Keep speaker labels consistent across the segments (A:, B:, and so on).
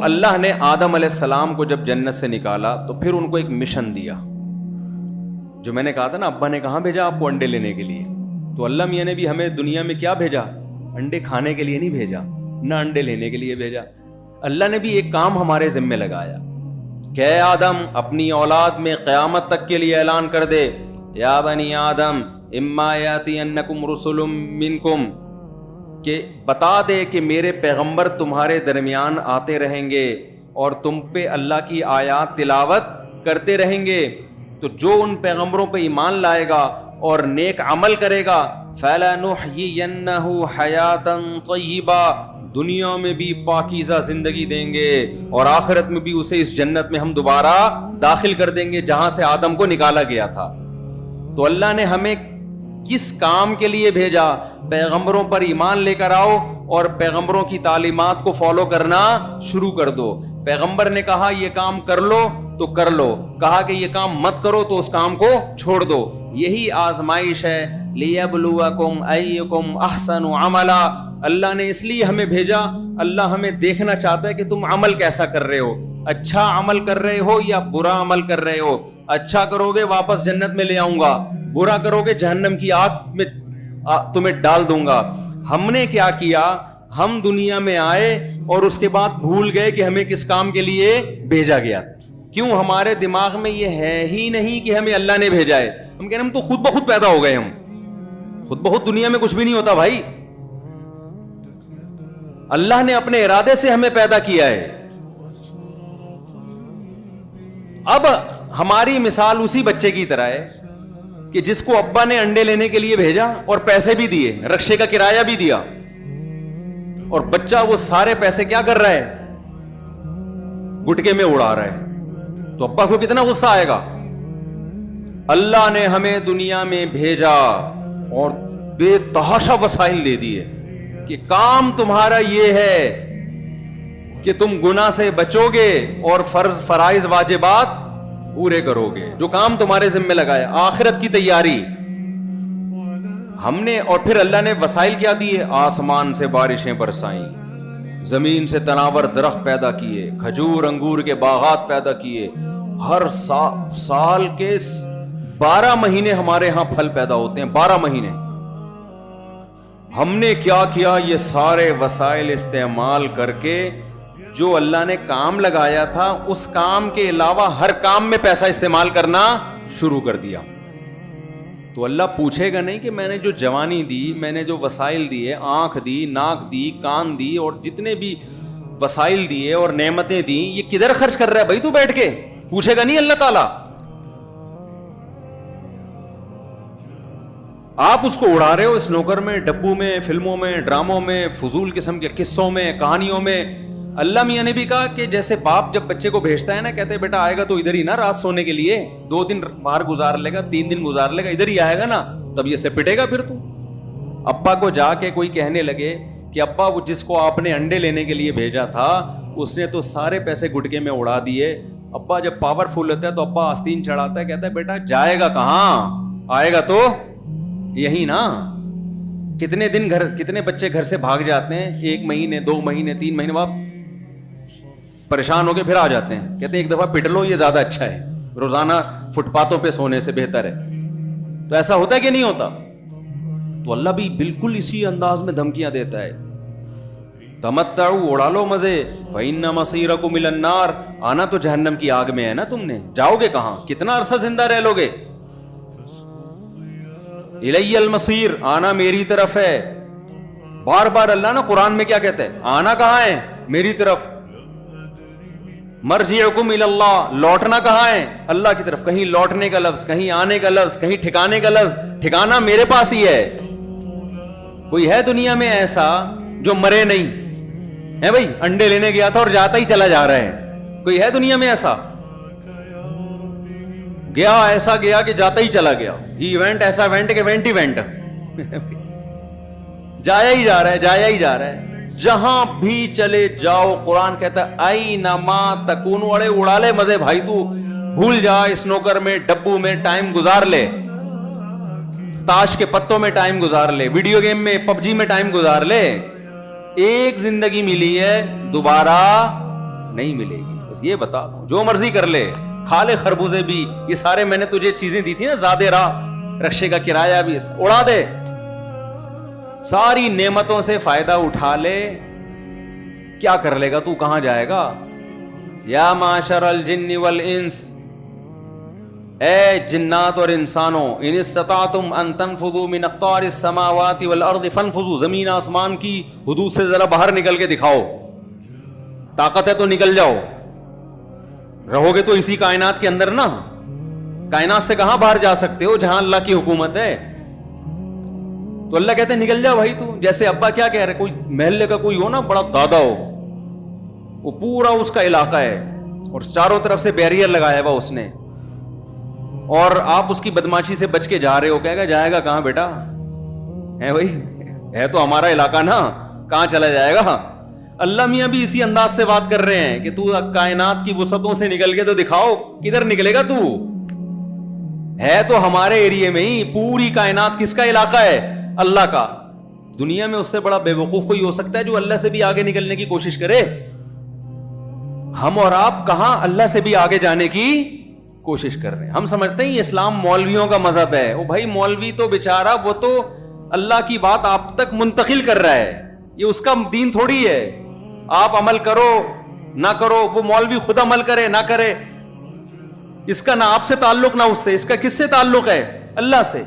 A: اللہ نے آدم علیہ السلام کو جب جنت سے نکالا تو پھر ان کو ایک مشن دیا. جو میں نے کہا تھا نا, ابا نے کہاں بھیجا آپ کو انڈے لینے کے لیے, تو اللہ میاں نے بھی ہمیں دنیا میں کیا بھیجا؟ انڈے کھانے کے لیے نہیں بھیجا, نہ انڈے لینے کے لیے بھیجا. اللہ نے بھی ایک کام ہمارے ذمہ لگایا کہ اے آدم اپنی اولاد میں قیامت تک کے لیے اعلان کر دے, یا بنی آدم اما یاتینکم رسل منکم, کہ بتا دے کہ میرے پیغمبر تمہارے درمیان آتے رہیں گے اور تم پہ اللہ کی آیات تلاوت کرتے رہیں گے. تو جو ان پیغمبروں پہ ایمان لائے گا اور نیک عمل کرے گا, فَلَنُحْيِيَنَّهُ حَيَاةً طَيِّبَةً, دنیا میں بھی پاکیزہ زندگی دیں گے اور آخرت میں بھی اسے اس جنت میں ہم دوبارہ داخل کر دیں گے جہاں سے آدم کو نکالا گیا تھا. تو اللہ نے ہمیں کس کام کے لیے بھیجا؟ پیغمبروں پر ایمان لے کر آؤ اور پیغمبروں کی تعلیمات کو فالو کرنا شروع کر دو. پیغمبر نے کہا یہ کام کر لو تو کر لو, کہا کہ یہ کام مت کرو تو اس کام کو چھوڑ دو. یہی آزمائش ہے. لِيَبْلُوَكُمْ أَيُّكُمْ أَحْسَنُ عَمَلًا, اللہ نے اس لیے ہمیں بھیجا. اللہ ہمیں دیکھنا چاہتا ہے کہ تم عمل کیسا کر رہے ہو, اچھا عمل کر رہے ہو یا برا عمل کر رہے ہو. اچھا کرو گے واپس جنت میں لے آؤں گا, برا کرو گے جہنم کی آگ میں تمہیں ڈال دوں گا. ہم نے کیا کیا؟ ہم دنیا میں آئے اور اس کے بعد بھول گئے کہ ہمیں کس کام کے لیے بھیجا گیا تھا. کیوں؟ ہمارے دماغ میں یہ ہے ہی نہیں کہ ہمیں اللہ نے بھیجا ہے. ہم کہہ رہے ہم تو خود بخود پیدا ہو گئے, ہم خود بخود دنیا میں کچھ بھی نہیں ہوتا بھائی. اللہ نے اپنے ارادے سے ہمیں پیدا کیا ہے. اب ہماری مثال اسی بچے کی طرح ہے کہ جس کو ابا نے انڈے لینے کے لیے بھیجا اور پیسے بھی دیے, رکشے کا کرایہ بھی دیا, اور بچہ وہ سارے پیسے کیا کر رہا ہے؟ گٹکے میں اڑا رہا ہے. تو ابا کو کتنا غصہ آئے گا. اللہ نے ہمیں دنیا میں بھیجا اور بے تحاشا وسائل دے دیے کہ کام تمہارا یہ ہے کہ تم گناہ سے بچو گے اور فرض فرائض واجبات پورے کرو گے, جو کام تمہارے ذمہ لگایا. آخرت کی تیاری ہم نے, اور پھر اللہ نے وسائل کیا دیے؟ آسمان سے بارشیں برسائیں, زمین سے تناور درخت پیدا کیے, کھجور انگور کے باغات پیدا کیے. ہر سال کے 12 مہینے ہمارے ہاں پھل پیدا ہوتے ہیں, 12 مہینے. ہم نے کیا کیا؟ یہ سارے وسائل استعمال کر کے جو اللہ نے کام لگایا تھا اس کام کے علاوہ ہر کام میں پیسہ استعمال کرنا شروع کر دیا. تو اللہ پوچھے گا نہیں کہ میں نے جو جوانی دی, میں نے جو وسائل دیے, آنکھ دی, ناک دی, کان دی, اور جتنے بھی وسائل دیے اور نعمتیں دی, یہ کدھر خرچ کر رہا ہے بھائی تو بیٹھ کے؟ پوچھے گا نہیں اللہ تعالیٰ. آپ اس کو اڑا رہے ہو اسنوکر میں, ڈبو میں, فلموں میں, ڈراموں میں, فضول قسم کے قصوں میں, کہانیوں میں. اللہ میاں نے بھی کہا کہ جیسے باپ جب بچے کو بھیجتا ہے نا, کہتے ہیں بیٹا آئے گا تو ادھر ہی نا رات سونے کے لیے, 2 دن باہر گزار لے گا, 3 دن گزار لے گا, ادھر ہی آئے گا نا, تب یہ سے پٹے گا پھر تو. ابا کو جا کے کوئی کہنے لگے کہ ابا وہ جس کو آپ نے انڈے لینے کے لیے بھیجا تھا اس نے تو سارے پیسے گٹکے میں اڑا دیے. ابا جب پاورفل ہوتا ہے تو ابا آستین چڑھاتا ہے, کہتا ہے بیٹا جائے گا کہاں, آئے گا تو یہی نا. کتنے بچے گھر سے بھاگ جاتے ہیں, 1 مہینے 2 مہینے 3 مہینے بعد پریشان ہو کے پھر آ جاتے ہیں, کہتے ہیں ایک دفعہ پٹ لو یہ زیادہ اچھا ہے, روزانہ فٹ پاتھوں پہ سونے سے بہتر ہے. تو ایسا ہوتا ہے کہ نہیں ہوتا؟ تو اللہ بھی بالکل اسی انداز میں دھمکیاں دیتا ہے. تمتعوا, اڑا لو مزے, فإن مصيركم إلى النار, آنا تو جہنم کی آگ میں ہے نا, تم نے جاؤ گے کہاں؟ کتنا عرصہ زندہ رہ لو گے؟ الی المصیر, آنا میری طرف ہے. بار بار اللہ نا قرآن میں کیا کہتا ہے؟ آنا کہاں ہے؟ میری طرف. مرجعکم الی اللہ, لوٹنا کہاں ہے؟ اللہ کی طرف. کہیں لوٹنے کا لفظ, کہیں آنے کا لفظ, کہیں ٹھکانے کا لفظ. ٹھکانا میرے پاس ہی ہے. کوئی ہے دنیا میں ایسا جو مرے نہیں ہے بھائی؟ انڈے لینے گیا تھا اور جاتا ہی چلا جا رہا ہے. کوئی ہے دنیا میں ایسا؟ ایسا گیا کہ جاتا ہی چلا گیا. ہی ایونٹ ایسا وینٹ کہ وینٹ ہی وینٹ, جایا ہی جا رہا ہے, جایا ہی جا رہا ہے. جہاں بھی چلے جاؤ, قرآن کہتا ہے اینما تکونوا, اڑے اڑا لے مزے بھائی, تو بھول جا اسنوکر میں, ڈبو میں ٹائم گزار لے, تاش کے پتوں میں ٹائم گزار لے, ویڈیو گیم میں, PUBG میں ٹائم گزار لے. ایک زندگی ملی ہے, دوبارہ نہیں ملے گی. بس یہ بتا دو, جو مرضی کر لے, کھا لے خربوزے بھی, یہ سارے میں نے تجھے چیزیں دی تھی نا, زادے راہ, رکشے کا کرایہ بھی اڑا دے, ساری نعمتوں سے فائدہ اٹھا لے, کیا کر لے گا تو, کہاں جائے گا؟ یا معاشر الجن والانس, اے جنات اور انسانوں, ان استطعتم ان تنفذوا من اقطار السماوات والارض فانفذوا, زمین آسمان کی حدود سے ذرا باہر نکل کے دکھاؤ, طاقت ہے تو نکل جاؤ. رہو گے تو اسی کائنات کے اندر نا, کائنات سے کہاں باہر جا سکتے ہو جہاں اللہ کی حکومت ہے. تو اللہ کہتے ہیں نکل جا بھائی تو. جیسے ابا کیا کہہ رہے, کوئی محلے کا کوئی ہو نا بڑا دادا ہو, وہ پورا اس کا علاقہ ہے اور چاروں طرف سے بیریئر لگایا ہوا اس نے, اور آپ اس کی بدماشی سے بچ کے جا رہے ہو, کہے گا جائے گا کہاں بیٹا, ہے بھائی, ہے تو ہمارا علاقہ نا, کہاں چلا جائے گا. اللہ میاں بھی اسی انداز سے بات کر رہے ہیں کہ تو کائنات کی وسعتوں سے نکل کے تو دکھاؤ, کدھر نکلے گا تو, ہے تو ہمارے ایریے میں ہی. پوری کائنات کس کا علاقہ ہے؟ اللہ کا. دنیا میں اس سے بڑا بے وقوف کوئی ہو سکتا ہے جو اللہ سے بھی آگے نکلنے کی کوشش کرے؟ ہم اور آپ کہاں اللہ سے بھی آگے جانے کی کوشش کر رہے ہیں. ہم سمجھتے ہیں اسلام مولویوں کا مذہب ہے. وہ بھائی مولوی تو بیچارہ, وہ تو اللہ کی بات آپ تک منتقل کر رہا ہے, یہ اس کا دین تھوڑی ہے. آپ عمل کرو نہ کرو, وہ مولوی خود عمل کرے نہ کرے, اس کا نہ آپ سے تعلق نہ اس سے, اس کا کس سے تعلق ہے؟ اللہ سے.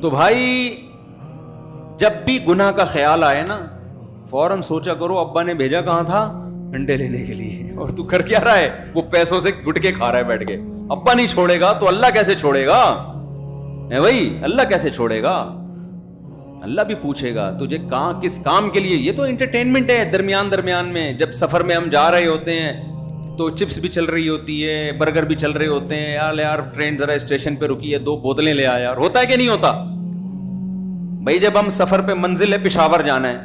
A: تو بھائی جب بھی گناہ کا خیال آئے نا, فوراً سوچا کرو ابا نے بھیجا کہاں تھا؟ انڈے لینے کے لیے. اور تو کر کیا رہا ہے؟ وہ پیسوں سے گٹکے کھا رہا ہے بیٹھ کے. ابا نہیں چھوڑے گا تو اللہ کیسے چھوڑے گا؟ بھائی اللہ کیسے چھوڑے گا؟ اللہ بھی پوچھے گا تجھے کہاں کس کام کے لیے. یہ تو انٹرٹینمنٹ ہے درمیان میں, جب سفر میں ہم جا رہے ہوتے ہیں تو چپس بھی چل رہی ہوتی ہے, برگر بھی چل رہے ہوتے ہیں, یار ٹرین ذرا اسٹیشن پہ رکی ہے, 2 بوتلیں لے آ یار. ہوتا ہے کہ نہیں ہوتا بھائی؟ جب ہم سفر پہ, منزل ہے پشاور جانا ہے,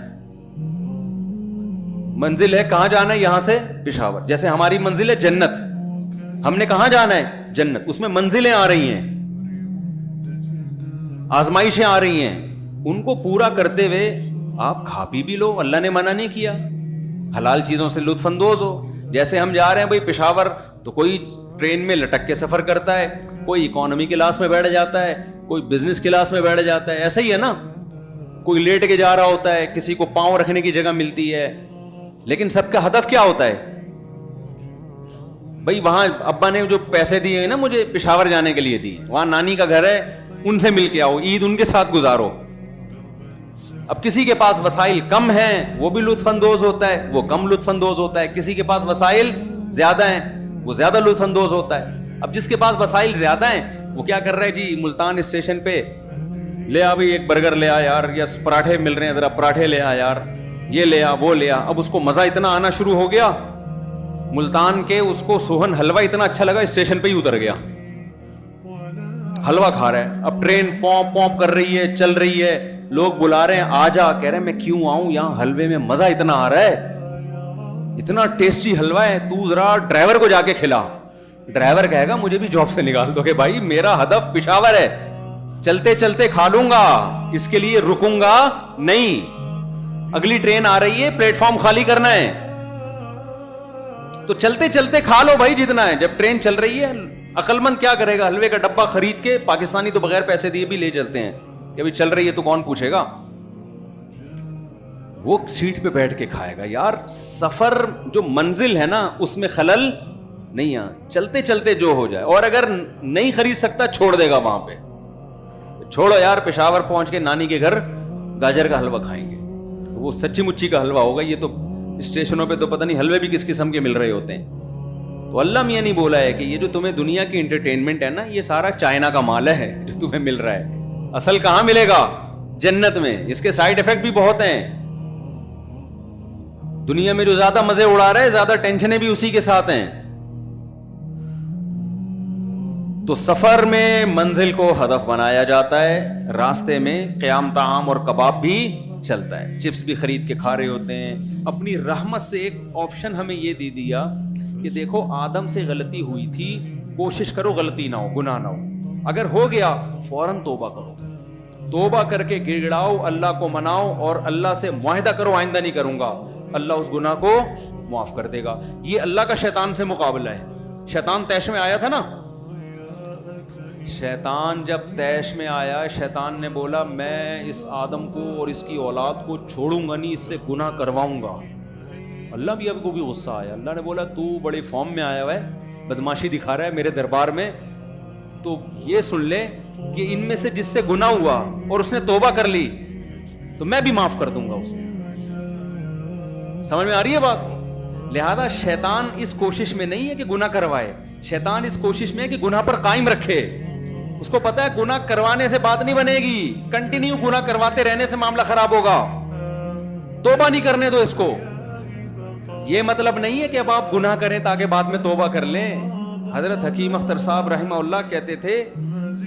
A: منزل ہے کہاں جانا ہے؟ یہاں سے پشاور. جیسے ہماری منزل ہے جنت, ہم نے کہاں جانا ہے؟ جنت. اس میں منزلیں آ رہی ہیں, آزمائشیں آ رہی ہیں, ان کو پورا کرتے ہوئے آپ کھا پی بھی لو, اللہ نے منع نہیں کیا, حلال چیزوں سے لطف اندوز ہو. جیسے ہم جا رہے ہیں بھائی پشاور, تو کوئی ٹرین میں لٹک کے سفر کرتا ہے, کوئی اکانومی کلاس میں بیٹھ جاتا ہے, کوئی بزنس کلاس میں بیٹھ جاتا ہے, ایسا ہی ہے نا. کوئی لیٹ کے جا رہا ہوتا ہے, کسی کو پاؤں رکھنے کی جگہ ملتی ہے, لیکن سب کا ہدف کیا ہوتا ہے بھائی؟ وہاں ابا نے جو پیسے دیے ہیں نا مجھے پشاور جانے کے لیے دیے, وہاں نانی کا گھر ہے, ان سے مل کے آؤ, عید ان کے ساتھ گزارو. اب کسی کے پاس وسائل کم ہیں, وہ بھی لطف اندوز ہوتا ہے, وہ کم لطف اندوز ہوتا ہے. کسی کے پاس وسائل زیادہ ہیں, وہ زیادہ لطف اندوز ہوتا ہے. اب جس کے پاس وسائل زیادہ ہیں وہ کیا کر رہا ہے جی, ملتان اسٹیشن پہ لے آ بھائی ایک برگر لے آ یار, یا پراٹھے مل رہے ہیں ذرا پراٹھے لے آ یار, یہ لے آ وہ لے آ. اب اس کو مزہ اتنا آنا شروع ہو گیا ملتان کے, اس کو سوہن حلوہ اتنا اچھا لگا, اسٹیشن پہ ہی اتر گیا, حلوہ کھا رہا ہے. اب ٹرین پومپ پومپ کر رہی ہے, چل رہی ہے, لوگ بلا رہے ہیں آ جا, کہہ رہے ہیں میں کیوں آؤں, یہاں حلوے میں مزہ اتنا آ رہا ہے, اتنا ٹیسٹی حلوہ ہے, تو ذرا ڈرائیور کو جا کے کھلا. ڈرائیور کہے گا مجھے بھی جاب سے نکال دو, کہ بھائی میرا ہدف پشاور ہے, چلتے چلتے کھا لوں گا, اس کے لیے رکوں گا نہیں. اگلی ٹرین آ رہی ہے, پلیٹ فارم خالی کرنا ہے, تو چلتے چلتے کھا لو بھائی جتنا ہے. جب ٹرین چل رہی ہے, عقل مند کیا کرے گا, حلوے کا ڈبہ خرید کے, پاکستانی تو بغیر پیسے دیے بھی لے چلتے ہیں کہ ابھی چل رہی ہے تو کون پوچھے گا, وہ سیٹ پہ بیٹھ کے کھائے گا. یار سفر جو منزل ہے نا اس میں خلل نہیں آ, چلتے چلتے جو ہو جائے. اور اگر نہیں خرید سکتا چھوڑ دے گا وہاں پہ, چھوڑو یار پشاور پہنچ کے نانی کے گھر گاجر کا حلوہ کھائیں گے, وہ سچی مچی کا حلوہ ہوگا. یہ تو اسٹیشنوں پہ تو پتہ نہیں حلوے بھی کس قسم کے مل رہے ہوتے ہیں. تو اللہ میاں نہیں بولا ہے کہ یہ جو تمہیں دنیا کی انٹرٹینمنٹ ہے نا, یہ سارا چائنا کا مال ہے جو تمہیں مل رہا ہے. اصل کہاں ملے گا؟ جنت میں. اس کے سائیڈ افیکٹ بھی بہت ہیں. دنیا میں جو زیادہ مزے اڑا رہے ہیں, زیادہ ٹینشنیں بھی اسی کے ساتھ ہیں. تو سفر میں منزل کو ہدف بنایا جاتا ہے, راستے میں قیام طعام اور کباب بھی چلتا ہے, چپس بھی خرید کے کھا رہے ہوتے ہیں. اپنی رحمت سے ایک آپشن ہمیں یہ دے دیا کہ دیکھو آدم سے غلطی ہوئی تھی, کوشش کرو غلطی نہ ہو, گناہ نہ ہو. اگر ہو گیا فوراً توبہ کرو, توبہ کر کے گڑ گڑاؤ, اللہ کو مناؤ اور اللہ سے معاہدہ کرو آئندہ نہیں کروں گا, اللہ اس گناہ کو معاف کر دے گا. یہ اللہ کا شیطان سے مقابلہ ہے. شیطان طیش میں آیا تھا نا, شیطان جب طیش میں آیا, شیطان نے بولا میں اس آدم کو اور اس کی اولاد کو چھوڑوں گا نہیں, اس سے گناہ کرواؤں گا. اللہ بھی اب کو بھی غصہ آیا. اللہ نے بولا تو بڑے فارم میں آیا ہوا ہے, بدماشی دکھا رہا ہے میرے دربار میں, تو یہ سن لے کہ ان میں سے جس سے گناہ ہوا اور اس نے توبہ کر لی تو میں بھی معاف کر دوں گا اس کو. سمجھ میں آ رہی ہے بات؟ لہذا شیطان اس کوشش میں نہیں ہے کہ گناہ کروائے, شیطان اس کوشش میں ہے کہ گناہ پر قائم رکھے. اس کو پتا ہے گناہ کروانے سے بات نہیں بنے گی, کنٹینیو گناہ کرواتے رہنے سے معاملہ خراب ہوگا, توبہ نہیں کرنے دو اس کو. یہ مطلب نہیں ہے کہ اب آپ گناہ کریں تاکہ بعد میں توبہ کر لیں. حضرت حکیم اختر صاحب رحمہ اللہ کہتے تھے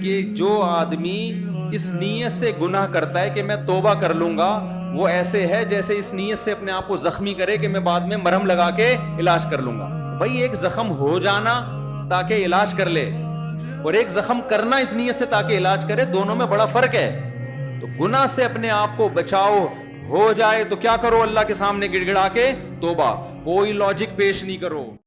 A: کہ جو آدمی اس نیت سے گناہ کرتا ہے کہ میں توبہ کر لوں گا, وہ ایسے ہے جیسے اس نیت سے اپنے آپ کو زخمی کرے کہ میں بعد میں مرہم لگا کے علاج کر لوں گا. بھائی ایک زخم ہو جانا تاکہ علاج کر لے اور ایک زخم کرنا اس نیت سے تاکہ علاج کرے, دونوں میں بڑا فرق ہے. تو گناہ سے اپنے آپ کو بچاؤ, ہو جائے تو کیا کرو, اللہ کے سامنے گڑ گڑا کے توبہ, کوئی لاجک پیش نہیں کرو.